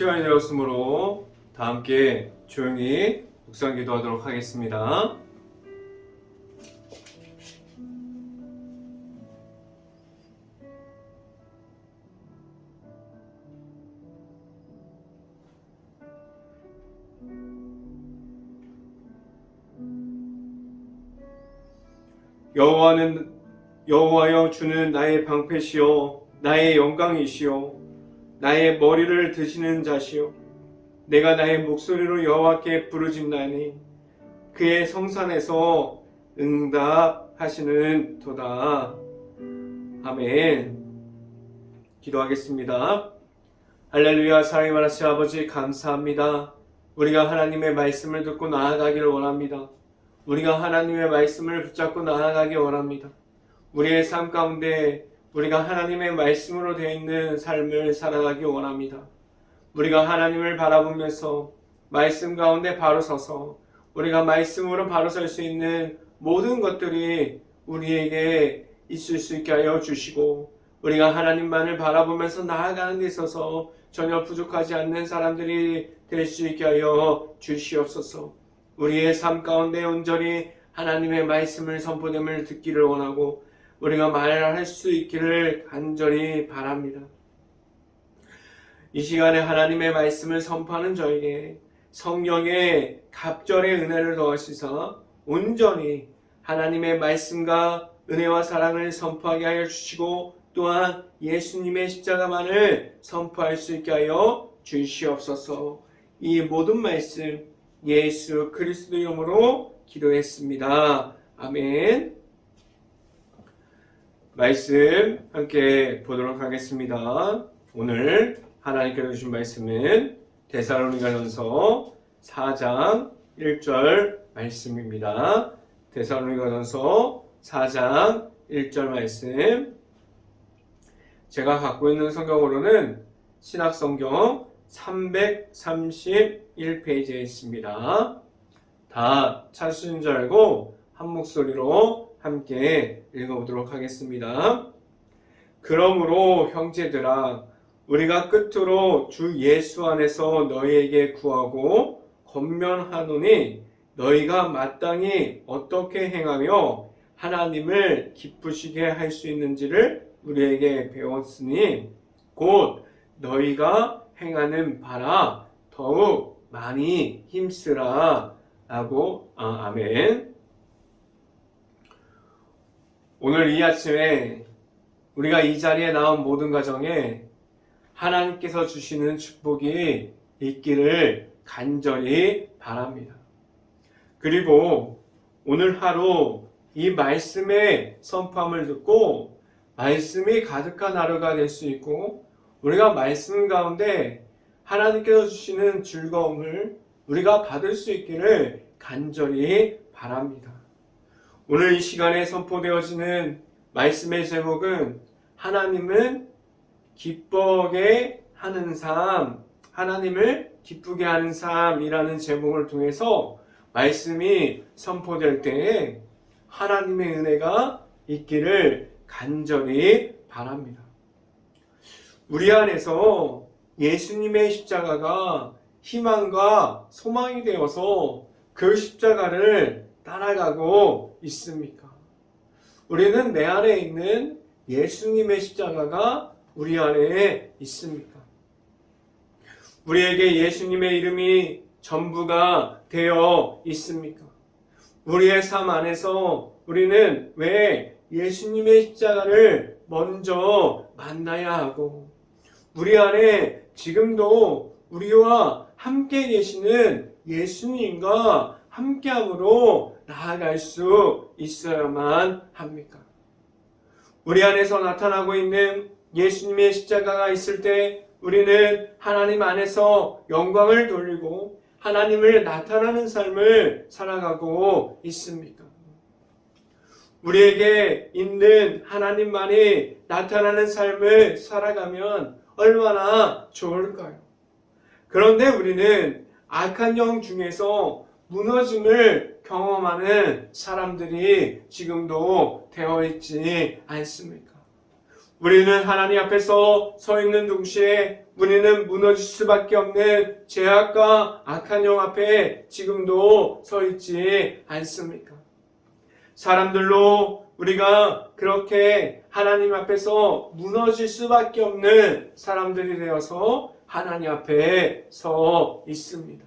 시간이 되었으므로 다 함께 조용히 묵상 기도하도록 하겠습니다. 여호와여, 주는 나의 방패시요 나의 영광이시요 나의 머리를 드시는 자시요 내가 나의 목소리로 여호와께 부르짖나니 그의 성산에서 응답하시는 도다. 아멘. 기도하겠습니다. 할렐루야. 사랑의 많으신 아버지, 감사합니다. 우리가 하나님의 말씀을 듣고 나아가기를 원합니다. 우리가 하나님의 말씀을 붙잡고 나아가기 원합니다. 우리의 삶 가운데 우리가 하나님의 말씀으로 되어 있는 삶을 살아가기 원합니다. 우리가 하나님을 바라보면서 말씀 가운데 바로 서서 우리가 말씀으로 바로 설 수 있는 모든 것들이 우리에게 있을 수 있게 하여 주시고, 우리가 하나님만을 바라보면서 나아가는 데 있어서 전혀 부족하지 않는 사람들이 될 수 있게 하여 주시옵소서. 우리의 삶 가운데 온전히 하나님의 말씀을 선포됨을 듣기를 원하고 우리가 말할 수 있기를 간절히 바랍니다. 이 시간에 하나님의 말씀을 선포하는 저에게 성령의 갑절의 은혜를 더하시사 온전히 하나님의 말씀과 은혜와 사랑을 선포하게 하여 주시고, 또한 예수님의 십자가만을 선포할 수 있게 하여 주시옵소서. 이 모든 말씀 예수 그리스도 이름으로 기도했습니다. 아멘. 말씀 함께 보도록 하겠습니다. 오늘 하나님께서 주신 말씀은 데살로니가전서 4장 1절 말씀입니다. 데살로니가전서 4장 1절 말씀, 제가 갖고 있는 성경으로는 신약성경 331페이지에 있습니다. 다 찾으신 줄 알고 한 목소리로 함께 읽어보도록 하겠습니다. 그러므로 형제들아, 우리가 끝으로 주 예수 안에서 너희에게 구하고 권면하노니 너희가 마땅히 어떻게 행하며 하나님을 기쁘시게 할 수 있는지를 우리에게 배웠으니 곧 너희가 행하는 바라 더욱 많이 힘쓰라 라고. 아멘. 오늘 이 아침에 우리가 이 자리에 나온 모든 가정에 하나님께서 주시는 축복이 있기를 간절히 바랍니다. 그리고 오늘 하루 이 말씀의 선포함을 듣고 말씀이 가득한 하루가 될 수 있고, 우리가 말씀 가운데 하나님께서 주시는 즐거움을 우리가 받을 수 있기를 간절히 바랍니다. 오늘 이 시간에 선포되어지는 말씀의 제목은 하나님은 기쁘게 하는 삶, 하나님을 기쁘게 하는 삶이라는 제목을 통해서 말씀이 선포될 때에 하나님의 은혜가 있기를 간절히 바랍니다. 우리 안에서 예수님의 십자가가 희망과 소망이 되어서 그 십자가를 따라가고 있습니까? 우리는 내 안에 있는 예수님의 십자가가 우리 안에 있습니까? 우리에게 예수님의 이름이 전부가 되어 있습니까? 우리의 삶 안에서 우리는 왜 예수님의 십자가를 먼저 만나야 하고, 우리 안에 지금도 우리와 함께 계시는 예수님과 함께함으로 나아갈 수 있어야만 합니까? 우리 안에서 나타나고 있는 예수님의 십자가가 있을 때 우리는 하나님 안에서 영광을 돌리고 하나님을 나타나는 삶을 살아가고 있습니까? 우리에게 있는 하나님만이 나타나는 삶을 살아가면 얼마나 좋을까요? 그런데 우리는 악한 영 중에서 무너짐을 경험하는 사람들이 지금도 되어 있지 않습니까? 우리는 하나님 앞에서 서 있는 동시에 우리는 무너질 수밖에 없는 죄악과 악한 영 앞에 지금도 서 있지 않습니까? 사람들로 우리가 그렇게 하나님 앞에서 무너질 수밖에 없는 사람들이 되어서 하나님 앞에 서 있습니다.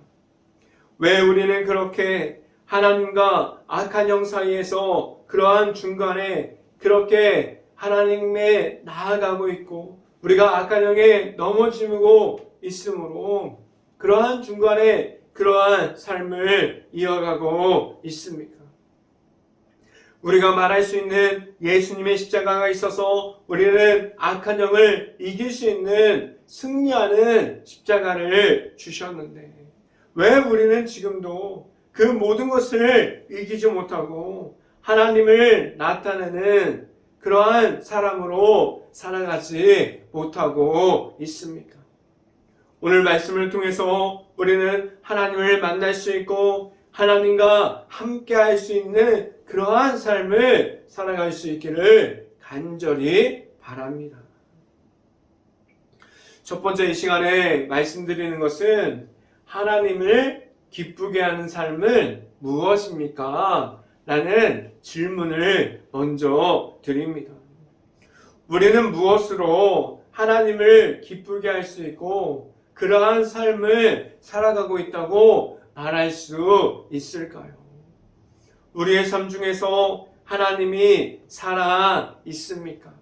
왜 우리는 그렇게 하나님과 악한 영 사이에서 그러한 중간에 그렇게 하나님에 나아가고 있고 우리가 악한 영에 넘어지고 있으므로 그러한 중간에 그러한 삶을 이어가고 있습니까? 우리가 말할 수 있는 예수님의 십자가가 있어서 우리는 악한 영을 이길 수 있는 승리하는 십자가를 주셨는데 왜 우리는 지금도 그 모든 것을 이기지 못하고 하나님을 나타내는 그러한 사람으로 살아가지 못하고 있습니까? 오늘 말씀을 통해서 우리는 하나님을 만날 수 있고 하나님과 함께 할 수 있는 그러한 삶을 살아갈 수 있기를 간절히 바랍니다. 첫 번째 이 시간에 말씀드리는 것은 하나님을 기쁘게 하는 삶은 무엇입니까? 라는 질문을 먼저 드립니다. 우리는 무엇으로 하나님을 기쁘게 할 수 있고 그러한 삶을 살아가고 있다고 말할 수 있을까요? 우리의 삶 중에서 하나님이 살아 있습니까?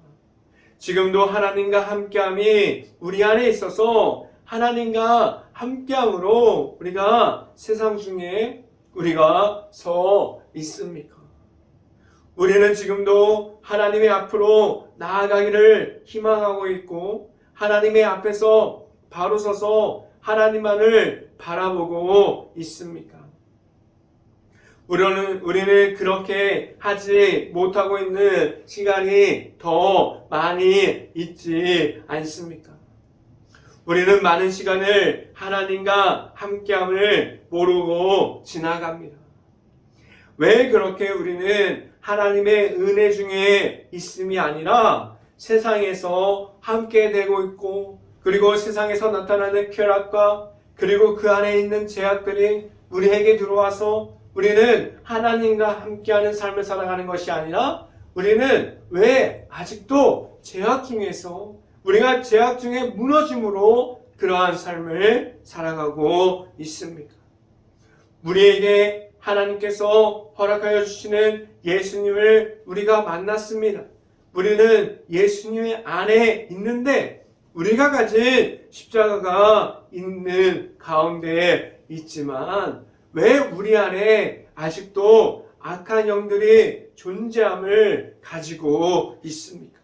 지금도 하나님과 함께함이 우리 안에 있어서 하나님과 함께함으로 우리가 세상 중에 우리가 서 있습니까? 우리는 지금도 하나님의 앞으로 나아가기를 희망하고 있고 하나님의 앞에서 바로 서서 하나님만을 바라보고 있습니까? 우리는 그렇게 하지 못하고 있는 시간이 더 많이 있지 않습니까? 우리는 많은 시간을 하나님과 함께함을 모르고 지나갑니다. 왜 그렇게 우리는 하나님의 은혜 중에 있음이 아니라 세상에서 함께 되고 있고 그리고 세상에서 나타나는 쾌락과 그리고 그 안에 있는 제약들이 우리에게 들어와서 우리는 하나님과 함께하는 삶을 살아가는 것이 아니라 우리는 왜 아직도 제약 중에서 우리가 제약 중에 무너짐으로 그러한 삶을 살아가고 있습니까? 우리에게 하나님께서 허락하여 주시는 예수님을 우리가 만났습니다. 우리는 예수님 안에 있는데 우리가 가진 십자가가 있는 가운데 있지만 왜 우리 안에 아직도 악한 영들이 존재함을 가지고 있습니까?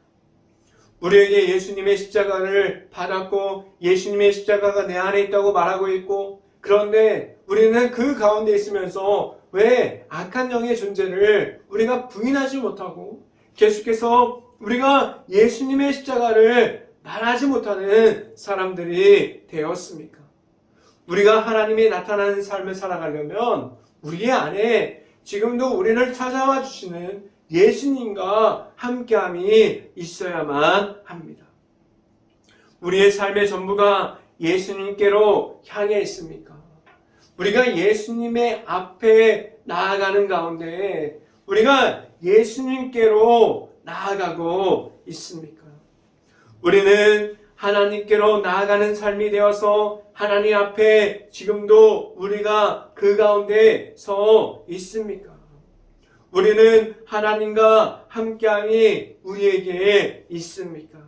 우리에게 예수님의 십자가를 받았고 예수님의 십자가가 내 안에 있다고 말하고 있고 그런데 우리는 그 가운데 있으면서 왜 악한 영의 존재를 우리가 부인하지 못하고 계속해서 우리가 예수님의 십자가를 말하지 못하는 사람들이 되었습니까? 우리가 하나님이 나타나는 삶을 살아가려면 우리 안에 지금도 우리를 찾아와 주시는 예수님과 함께함이 있어야만 합니다. 우리의 삶의 전부가 예수님께로 향해 있습니까? 우리가 예수님의 앞에 나아가는 가운데 우리가 예수님께로 나아가고 있습니까? 우리는 하나님께로 나아가는 삶이 되어서 하나님 앞에 지금도 우리가 그 가운데 서 있습니까? 우리는 하나님과 함께함이 우리에게 있습니까?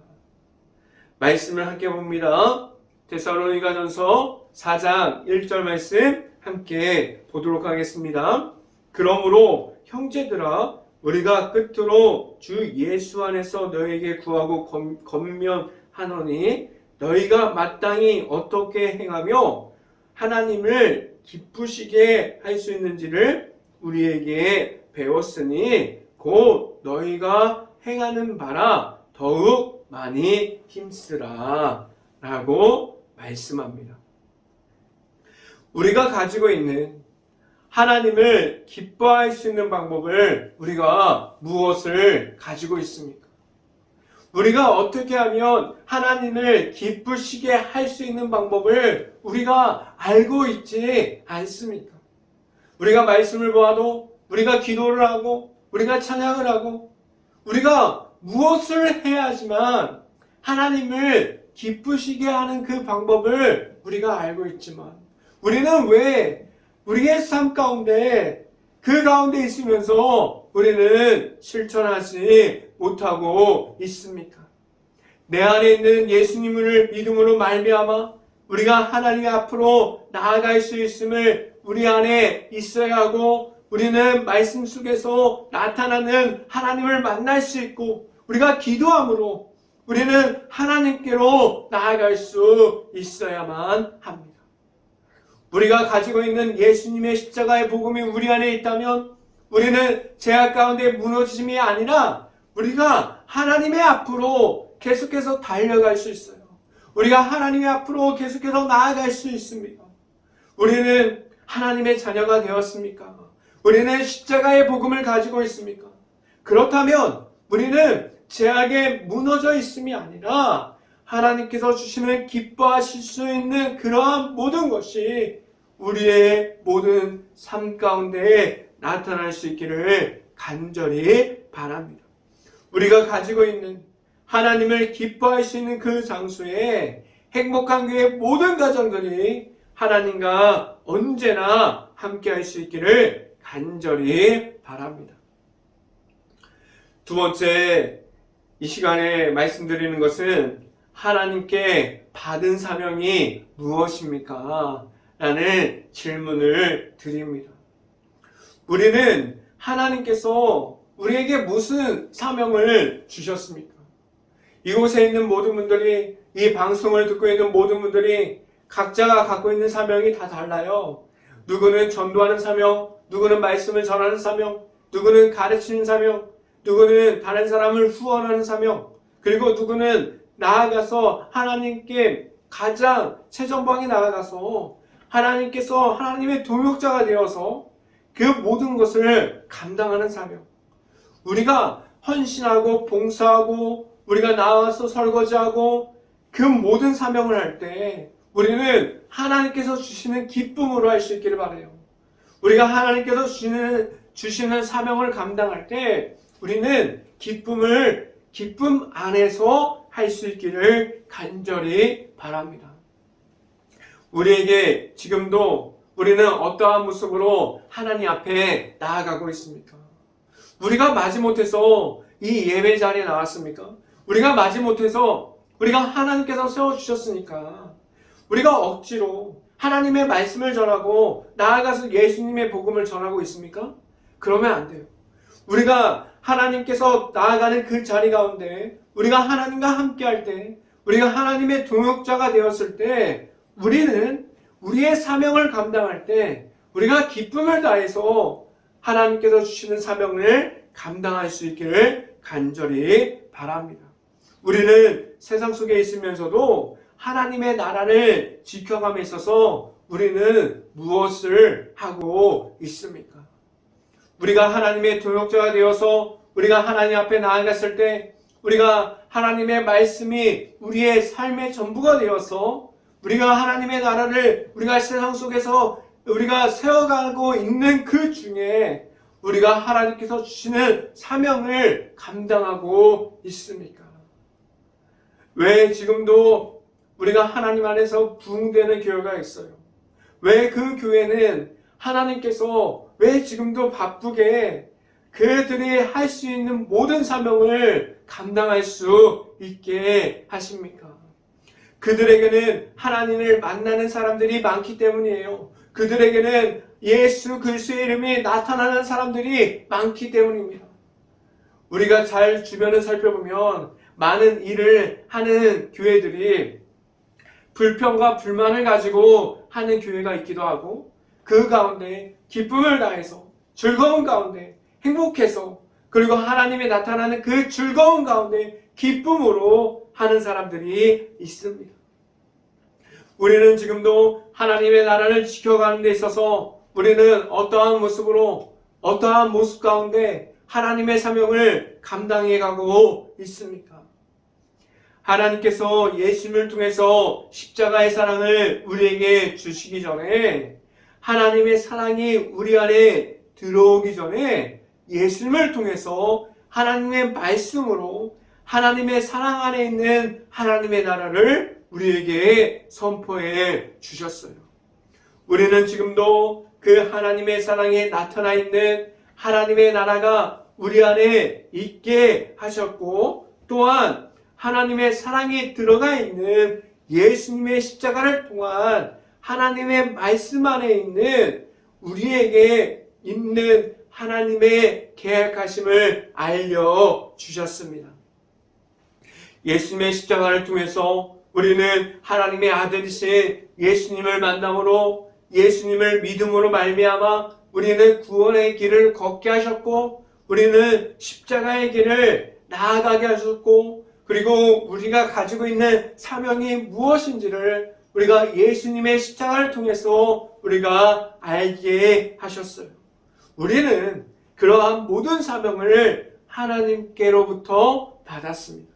말씀을 함께 봅니다. 데살로니가전서 4장 1절 말씀 함께 보도록 하겠습니다. 그러므로 형제들아 우리가 끝으로 주 예수 안에서 너에게 구하고 권면하노니 너희가 마땅히 어떻게 행하며 하나님을 기쁘시게 할 수 있는지를 우리에게 배웠으니 곧 너희가 행하는 바라 더욱 많이 힘쓰라 라고 말씀합니다. 우리가 가지고 있는 하나님을 기뻐할 수 있는 방법을 우리가 무엇을 가지고 있습니까? 우리가 어떻게 하면 하나님을 기쁘시게 할 수 있는 방법을 우리가 알고 있지 않습니까? 우리가 말씀을 보아도, 우리가 기도를 하고, 우리가 찬양을 하고, 우리가 무엇을 해야지만 하나님을 기쁘시게 하는 그 방법을 우리가 알고 있지만, 우리는 왜 우리의 삶 가운데 그 가운데 있으면서 우리는 실천하지 못하고 있습니까? 내 안에 있는 예수님을 믿음으로 말미암아 우리가 하나님 앞으로 나아갈 수 있음을 우리 안에 있어야 하고, 우리는 말씀 속에서 나타나는 하나님을 만날 수 있고, 우리가 기도함으로 우리는 하나님께로 나아갈 수 있어야만 합니다. 우리가 가지고 있는 예수님의 십자가의 복음이 우리 안에 있다면 우리는 죄악 가운데 무너짐이 아니라 우리가 하나님의 앞으로 계속해서 달려갈 수 있어요. 우리가 하나님의 앞으로 계속해서 나아갈 수 있습니다. 우리는 하나님의 자녀가 되었습니까? 우리는 십자가의 복음을 가지고 있습니까? 그렇다면 우리는 죄악에 무너져 있음이 아니라 하나님께서 주시는 기뻐하실 수 있는 그러한 모든 것이 우리의 모든 삶 가운데 나타날 수 있기를 간절히 바랍니다. 우리가 가지고 있는 하나님을 기뻐할 수 있는 그 장소에 행복한 교회 모든 가정들이 하나님과 언제나 함께할 수 있기를 간절히 바랍니다. 두 번째, 이 시간에 말씀드리는 것은 하나님께 받은 사명이 무엇입니까? 라는 질문을 드립니다. 우리는 하나님께서 우리에게 무슨 사명을 주셨습니까? 이곳에 있는 모든 분들이, 이 방송을 듣고 있는 모든 분들이 각자가 갖고 있는 사명이 다 달라요. 누구는 전도하는 사명, 누구는 말씀을 전하는 사명, 누구는 가르치는 사명, 누구는 다른 사람을 후원하는 사명, 그리고 누구는 나아가서 하나님께 가장 최전방에 나아가서 하나님께서 하나님의 동역자가 되어서 그 모든 것을 감당하는 사명. 우리가 헌신하고 봉사하고 우리가 나와서 설거지하고 그 모든 사명을 할 때 우리는 하나님께서 주시는 기쁨으로 할 수 있기를 바라요. 우리가 하나님께서 주시는 사명을 감당할 때 우리는 기쁨 안에서 할 수 있기를 간절히 바랍니다. 우리에게 지금도 우리는 어떠한 모습으로 하나님 앞에 나아가고 있습니까? 우리가 마지못해서 이 예배 자리에 나왔습니까? 우리가 마지못해서 우리가 하나님께서 세워주셨으니까 우리가 억지로 하나님의 말씀을 전하고 나아가서 예수님의 복음을 전하고 있습니까? 그러면 안 돼요. 우리가 하나님께서 나아가는 그 자리 가운데 우리가 하나님과 함께 할 때, 우리가 하나님의 동역자가 되었을 때 우리는 우리의 사명을 감당할 때 우리가 기쁨을 다해서 하나님께서 주시는 사명을 감당할 수 있기를 간절히 바랍니다. 우리는 세상 속에 있으면서도 하나님의 나라를 지켜감에 있어서 우리는 무엇을 하고 있습니까? 우리가 하나님의 동역자가 되어서 우리가 하나님 앞에 나아갔을 때 우리가 하나님의 말씀이 우리의 삶의 전부가 되어서 우리가 하나님의 나라를 우리가 세상 속에서 우리가 세워가고 있는 그 중에 우리가 하나님께서 주시는 사명을 감당하고 있습니까? 왜 지금도 우리가 하나님 안에서 부흥되는 교회가 있어요? 왜 그 교회는 하나님께서 왜 지금도 바쁘게 그들이 할 수 있는 모든 사명을 감당할 수 있게 하십니까? 그들에게는 하나님을 만나는 사람들이 많기 때문이에요. 그들에게는 예수 그리스도의 이름이 나타나는 사람들이 많기 때문입니다. 우리가 잘 주변을 살펴보면 많은 일을 하는 교회들이 불평과 불만을 가지고 하는 교회가 있기도 하고, 그 가운데 기쁨을 다해서 즐거운 가운데 행복해서, 그리고 하나님이 나타나는 그 즐거운 가운데 기쁨으로 하는 사람들이 있습니다. 우리는 지금도 하나님의 나라를 지켜가는 데 있어서 우리는 어떠한 모습으로, 어떠한 모습 가운데 하나님의 사명을 감당해 가고 있습니까? 하나님께서 예수님을 통해서 십자가의 사랑을 우리에게 주시기 전에, 하나님의 사랑이 우리 안에 들어오기 전에 예수님을 통해서 하나님의 말씀으로 하나님의 사랑 안에 있는 하나님의 나라를 우리에게 선포해 주셨어요. 우리는 지금도 그 하나님의 사랑에 나타나 있는 하나님의 나라가 우리 안에 있게 하셨고, 또한 하나님의 사랑이 들어가 있는 예수님의 십자가를 통한 하나님의 말씀 안에 있는 우리에게 있는 하나님의 계약하심을 알려주셨습니다. 예수님의 십자가를 통해서 우리는 하나님의 아들이신 예수님을 만남으로, 예수님을 믿음으로 말미암아 우리는 구원의 길을 걷게 하셨고, 우리는 십자가의 길을 나아가게 하셨고, 그리고 우리가 가지고 있는 사명이 무엇인지를 우리가 예수님의 십자가를 통해서 우리가 알게 하셨어요. 우리는 그러한 모든 사명을 하나님께로부터 받았습니다.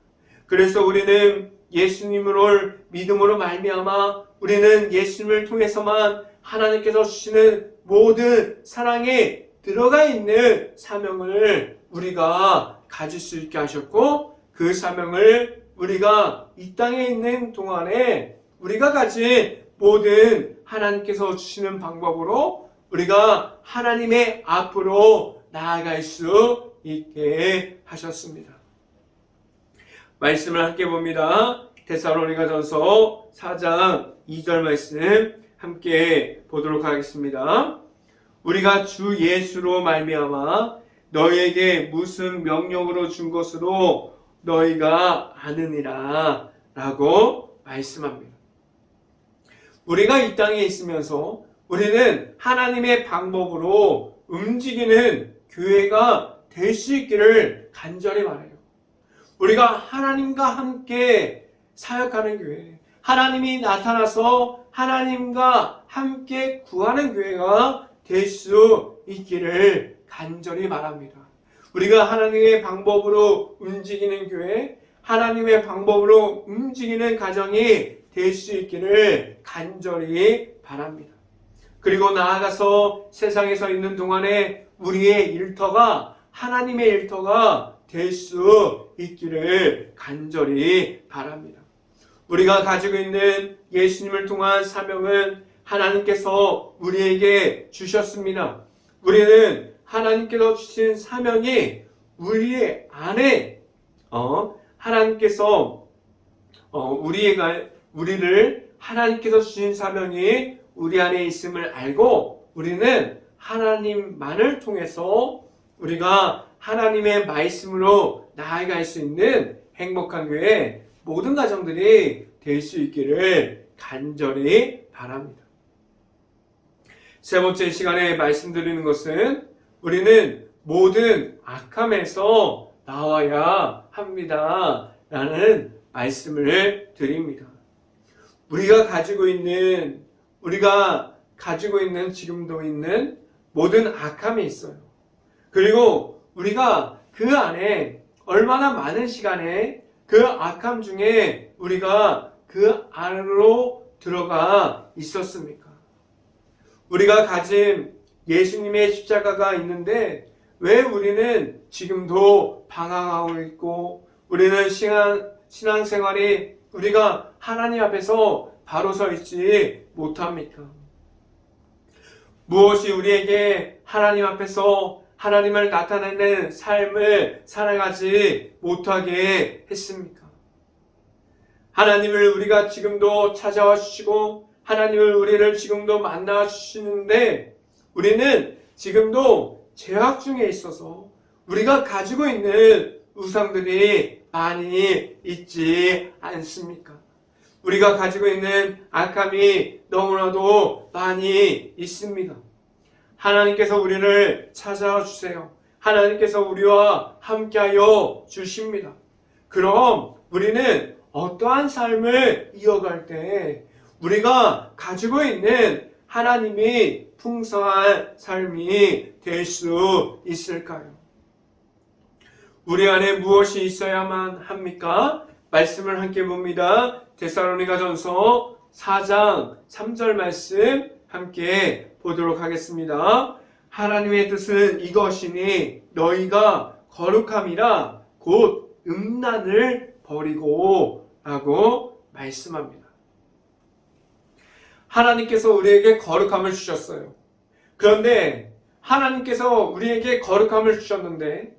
그래서 우리는 예수님으로 믿음으로 말미암아 우리는 예수님을 통해서만 하나님께서 주시는 모든 사랑에 들어가 있는 사명을 우리가 가질 수 있게 하셨고, 그 사명을 우리가 이 땅에 있는 동안에 우리가 가진 모든 하나님께서 주시는 방법으로 우리가 하나님의 앞으로 나아갈 수 있게 하셨습니다. 말씀을 함께 봅니다. 데살로니가전서 4장 2절 말씀 함께 보도록 하겠습니다. 우리가 주 예수로 말미암아 너희에게 무슨 명령으로 준 것으로 너희가 아느니라 라고 말씀합니다. 우리가 이 땅에 있으면서 우리는 하나님의 방법으로 움직이는 교회가 될 수 있기를 간절히 바라요. 우리가 하나님과 함께 사역하는 교회, 하나님이 나타나서 하나님과 함께 구하는 교회가 될 수 있기를 간절히 바랍니다. 우리가 하나님의 방법으로 움직이는 교회, 하나님의 방법으로 움직이는 가정이 될 수 있기를 간절히 바랍니다. 그리고 나아가서 세상에서 있는 동안에 우리의 일터가 하나님의 일터가 될 수 있기를 간절히 바랍니다. 우리가 가지고 있는 예수님을 통한 사명은 하나님께서 우리에게 주셨습니다. 우리는 하나님께서 주신 사명이 우리의 안에 하나님께서 우리를 하나님께서 주신 사명이 우리 안에 있음을 알고, 우리는 하나님만을 통해서 우리가 하나님의 말씀으로 나아갈 수 있는 행복한 교회 모든 가정들이 될 수 있기를 간절히 바랍니다. 세 번째 시간에 말씀드리는 것은 우리는 모든 악함에서 나와야 합니다 라는 말씀을 드립니다. 우리가 가지고 있는 지금도 있는 모든 악함이 있어요. 그리고 우리가 그 안에 얼마나 많은 시간에 그 악함 중에 우리가 그 안으로 들어가 있었습니까? 우리가 가진 예수님의 십자가가 있는데 왜 우리는 지금도 방황하고 있고, 우리는 신앙생활이 우리가 하나님 앞에서 바로 서 있지 못합니까? 무엇이 우리에게 하나님 앞에서 하나님을 나타내는 삶을 살아가지 못하게 했습니까? 하나님을 우리가 지금도 찾아와 주시고 하나님을 우리를 지금도 만나 주시는데, 우리는 지금도 죄악 중에 있어서 우리가 가지고 있는 우상들이 많이 있지 않습니까? 우리가 가지고 있는 악함이 너무나도 많이 있습니다. 하나님께서 우리를 찾아와 주세요. 하나님께서 우리와 함께하여 주십니다. 그럼 우리는 어떠한 삶을 이어갈 때 우리가 가지고 있는 하나님이 풍성한 삶이 될 수 있을까요? 우리 안에 무엇이 있어야만 합니까? 말씀을 함께 봅니다. 데살로니가전서 4장 3절 말씀 함께 보도록 하겠습니다. 하나님의 뜻은 이것이니 너희가 거룩함이라 곧 음란을 버리고 라고 말씀합니다. 하나님께서 우리에게 거룩함을 주셨어요. 그런데 하나님께서 우리에게 거룩함을 주셨는데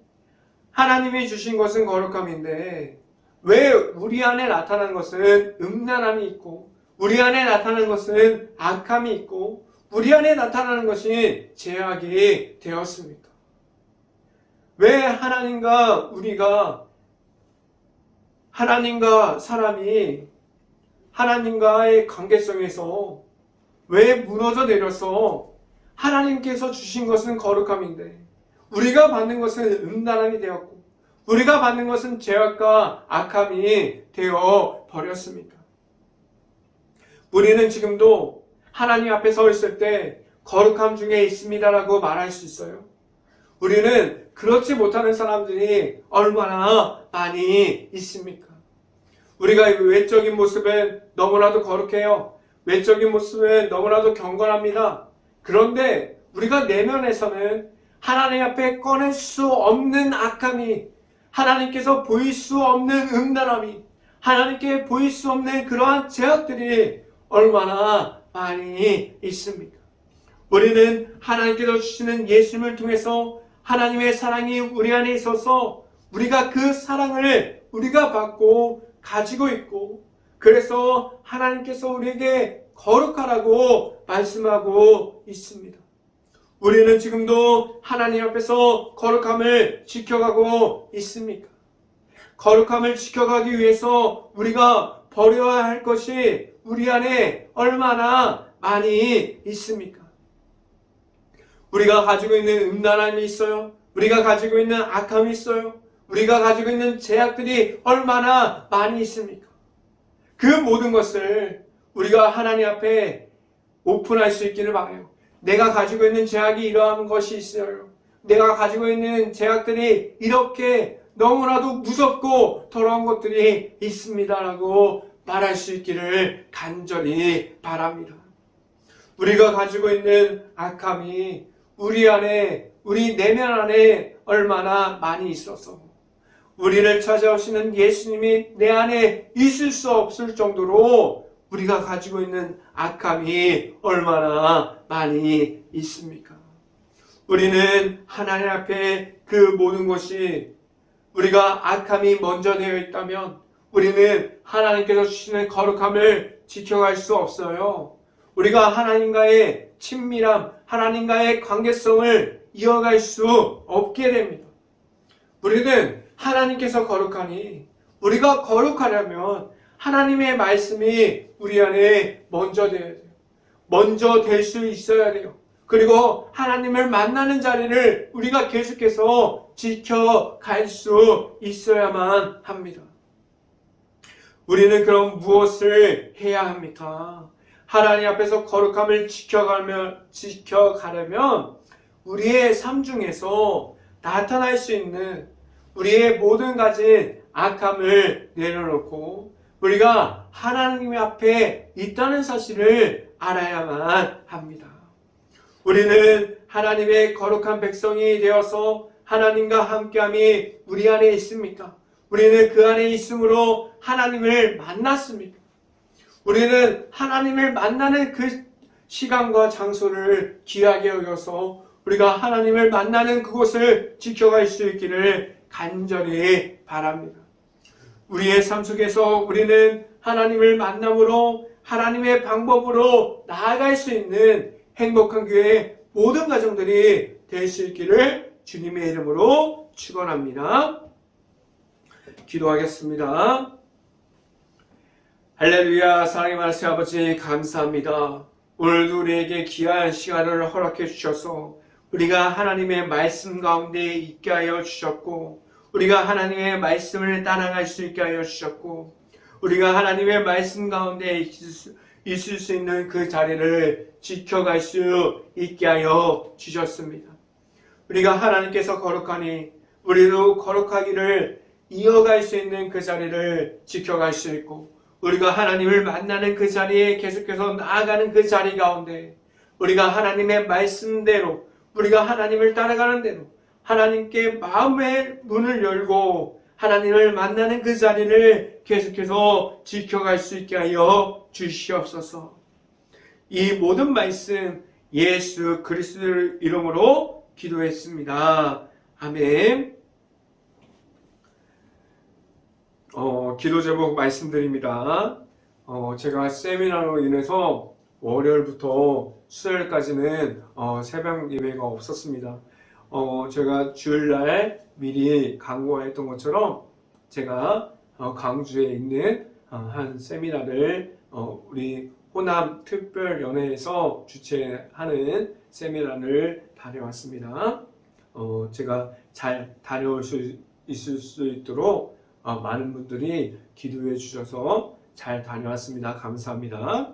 하나님이 주신 것은 거룩함인데 왜 우리 안에 나타난 것은 음란함이 있고 우리 안에 나타나는 것은 악함이 있고 우리 안에 나타나는 것이 죄악이 되었습니까? 왜 하나님과 사람이 하나님과의 관계성에서 왜 무너져 내려서 하나님께서 주신 것은 거룩함인데 우리가 받는 것은 음란함이 되었고 우리가 받는 것은 죄악과 악함이 되어 버렸습니까? 우리는 지금도 하나님 앞에 서 있을 때 거룩함 중에 있습니다라고 말할 수 있어요. 우리는 그렇지 못하는 사람들이 얼마나 많이 있습니까? 우리가 외적인 모습은 너무나도 거룩해요. 외적인 모습은 너무나도 경건합니다. 그런데 우리가 내면에서는 하나님 앞에 꺼낼 수 없는 악함이, 하나님께서 보일 수 없는 음란함이, 하나님께 보일 수 없는 그러한 죄악들이 얼마나 많이 있습니까? 우리는 하나님께서 주시는 예수님을 통해서 하나님의 사랑이 우리 안에 있어서 우리가 그 사랑을 우리가 받고 가지고 있고 그래서 하나님께서 우리에게 거룩하라고 말씀하고 있습니다. 우리는 지금도 하나님 앞에서 거룩함을 지켜가고 있습니까? 거룩함을 지켜가기 위해서 우리가 버려야 할 것이 우리 안에 얼마나 많이 있습니까? 우리가 가지고 있는 음란함이 있어요. 우리가 가지고 있는 악함이 있어요. 우리가 가지고 있는 죄악들이 얼마나 많이 있습니까? 그 모든 것을 우리가 하나님 앞에 오픈할 수 있기를 바라요. 내가 가지고 있는 죄악이 이러한 것이 있어요. 내가 가지고 있는 죄악들이 이렇게 너무나도 무섭고 더러운 것들이 있습니다라고 말할 수 있기를 간절히 바랍니다. 우리가 가지고 있는 악함이 우리 안에, 우리 내면 안에 얼마나 많이 있어서 우리를 찾아오시는 예수님이 내 안에 있을 수 없을 정도로 우리가 가지고 있는 악함이 얼마나 많이 있습니까? 우리는 하나님 앞에 그 모든 것이 우리가 악함이 먼저 되어 있다면 우리는 하나님께서 주시는 거룩함을 지켜갈 수 없어요. 우리가 하나님과의 친밀함, 하나님과의 관계성을 이어갈 수 없게 됩니다. 우리는 하나님께서 거룩하니 우리가 거룩하려면 하나님의 말씀이 우리 안에 먼저 돼야 돼요. 먼저 될 수 있어야 돼요. 그리고 하나님을 만나는 자리를 우리가 계속해서 지켜갈 수 있어야만 합니다. 우리는 그럼 무엇을 해야 합니까? 하나님 앞에서 거룩함을 지켜가려면 우리의 삶 중에서 나타날 수 있는 우리의 모든 가진 악함을 내려놓고 우리가 하나님 앞에 있다는 사실을 알아야만 합니다. 우리는 하나님의 거룩한 백성이 되어서 하나님과 함께함이 우리 안에 있습니까? 우리는 그 안에 있음으로 하나님을 만났습니까? 우리는 하나님을 만나는 그 시간과 장소를 귀하게 여겨서 우리가 하나님을 만나는 그곳을 지켜갈 수 있기를 간절히 바랍니다. 우리의 삶 속에서 우리는 하나님을 만남으로 하나님의 방법으로 나아갈 수 있는 행복한 교회 모든 가정들이 될 수 있기를 주님의 이름으로 축원합니다. 기도하겠습니다. 할렐루야. 사랑의 말씀 아버지 감사합니다. 오늘도 우리에게 귀한 시간을 허락해 주셔서 우리가 하나님의 말씀 가운데 있게 하여 주셨고 우리가 하나님의 말씀을 따라갈 수 있게 하여 주셨고 우리가 하나님의 말씀 가운데 있을 수 있는 그 자리를 지켜갈 수 있게 하여 주셨습니다. 우리가 하나님께서 거룩하니 우리도 거룩하기를 이어갈 수 있는 그 자리를 지켜갈 수 있고, 우리가 하나님을 만나는 그 자리에 계속해서 나아가는 그 자리 가운데 우리가 하나님의 말씀대로, 우리가 하나님을 따라가는 대로 하나님께 마음의 문을 열고 하나님을 만나는 그 자리를 계속해서 지켜갈 수 있게 하여 주시옵소서. 이 모든 말씀 예수 그리스도의 이름으로 기도했습니다. 아멘. 기도 제목 말씀드립니다. 제가 세미나로 인해서 월요일부터 수요일까지는 새벽 예배가 없었습니다. 제가 주일날 미리 강구했던 것처럼 제가 광주에 있는 한 세미나를 우리 호남 특별연회에서 주최하는 세미나를 다녀왔습니다. 제가 잘 다녀올 수 있을 수 있도록 많은 분들이 기도해 주셔서 잘 다녀왔습니다. 감사합니다.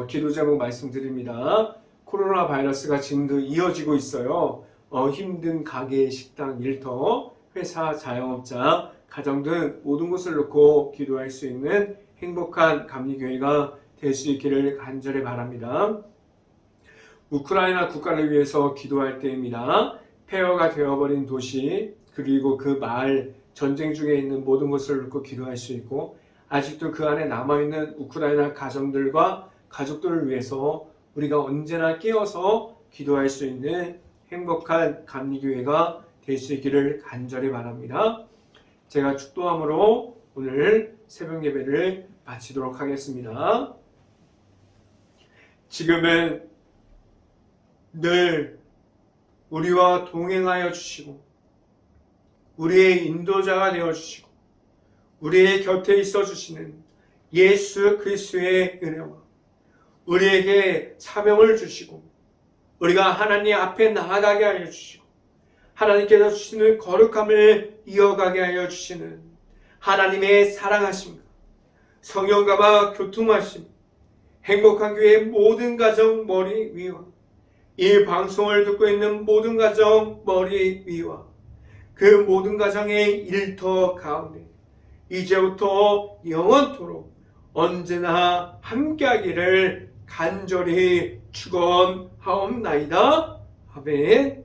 기도 제목 말씀드립니다. 코로나 바이러스가 지금도 이어지고 있어요. 힘든 가게, 식당, 일터, 회사, 자영업자, 가정 등 모든 것을 놓고 기도할 수 있는 행복한 감리교회가 될 수 있기를 간절히 바랍니다. 우크라이나 국가를 위해서 기도할 때입니다. 폐허가 되어버린 도시, 그리고 그 마을, 전쟁 중에 있는 모든 것을 놓고 기도할 수 있고, 아직도 그 안에 남아있는 우크라이나 가정들과 가족들을 위해서 우리가 언제나 깨어서 기도할 수 있는 행복한 감리교회가 될 수 있기를 간절히 바랍니다. 제가 축도함으로 오늘 새벽 예배를 마치도록 하겠습니다. 지금은 늘 우리와 동행하여 주시고 우리의 인도자가 되어주시고 우리의 곁에 있어 주시는 예수 그리스도의 은혜와 우리에게 사명을 주시고 우리가 하나님 앞에 나아가게 하여 주시고 하나님께서 주시는 거룩함을 이어가게 하여 주시는 하나님의 사랑하심과 성령과 교통하심, 행복한 교회의 모든 가정 머리 위와 이 방송을 듣고 있는 모든 가정 머리 위와 그 모든 가정의 일터 가운데 이제부터 영원토록 언제나 함께하기를 간절히 축원하옵나이다. 아멘.